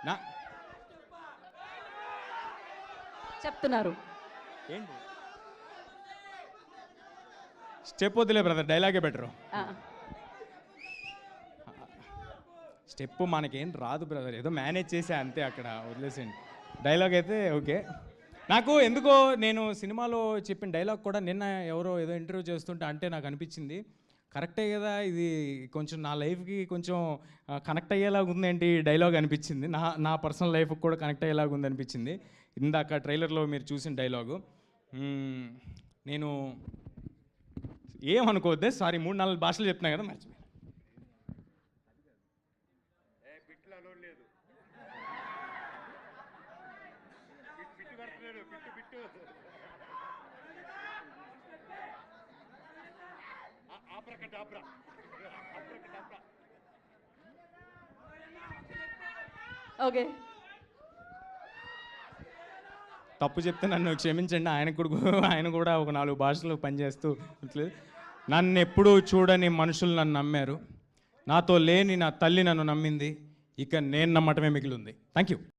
నా చెప్తున్నారు. ఏంటి స్టెప్ వద్దులే బ్రదర్, డైలాగే బెటరు. స్టెప్ మనకేం రాదు బ్రదర్, ఏదో మేనేజ్ చేసా అంతే, అక్కడ వదిలేసేయండి. డైలాగ్ అయితే ఓకే. నాకు ఎందుకో నేను సినిమాలో చెప్పిన డైలాగ్ కూడా నిన్న ఎవరో ఏదో ఇంటర్వ్యూ చేస్తుంటే అంటే నాకు అనిపించింది, కరెక్టే కదా ఇది, కొంచెం నా లైఫ్కి కొంచెం కనెక్ట్ అయ్యేలాగా ఉందేంటి డైలాగ్ అనిపించింది. నా పర్సనల్ లైఫ్కి కూడా కనెక్ట్ అయ్యేలాగా ఉంది అనిపించింది ఇందాక ట్రైలర్లో మీరు చూసిన డైలాగు. నేను ఏమనుకోవద్దే, సారీ 3-4 భాషలు చెప్తున్నా కదా, మర్చిపోయి. ఓకే, తప్పు చెప్తే నన్ను క్షమించండి. ఆయన కూడా ఒక 4 భాషలు పనిచేస్తూ నన్ను ఎప్పుడూ చూడని మనుషులు నన్ను నమ్మారు, నాతో లేని నా తల్లి నన్ను నమ్మింది, ఇక నేను నమ్మటమే మిగిలింది. Thank you.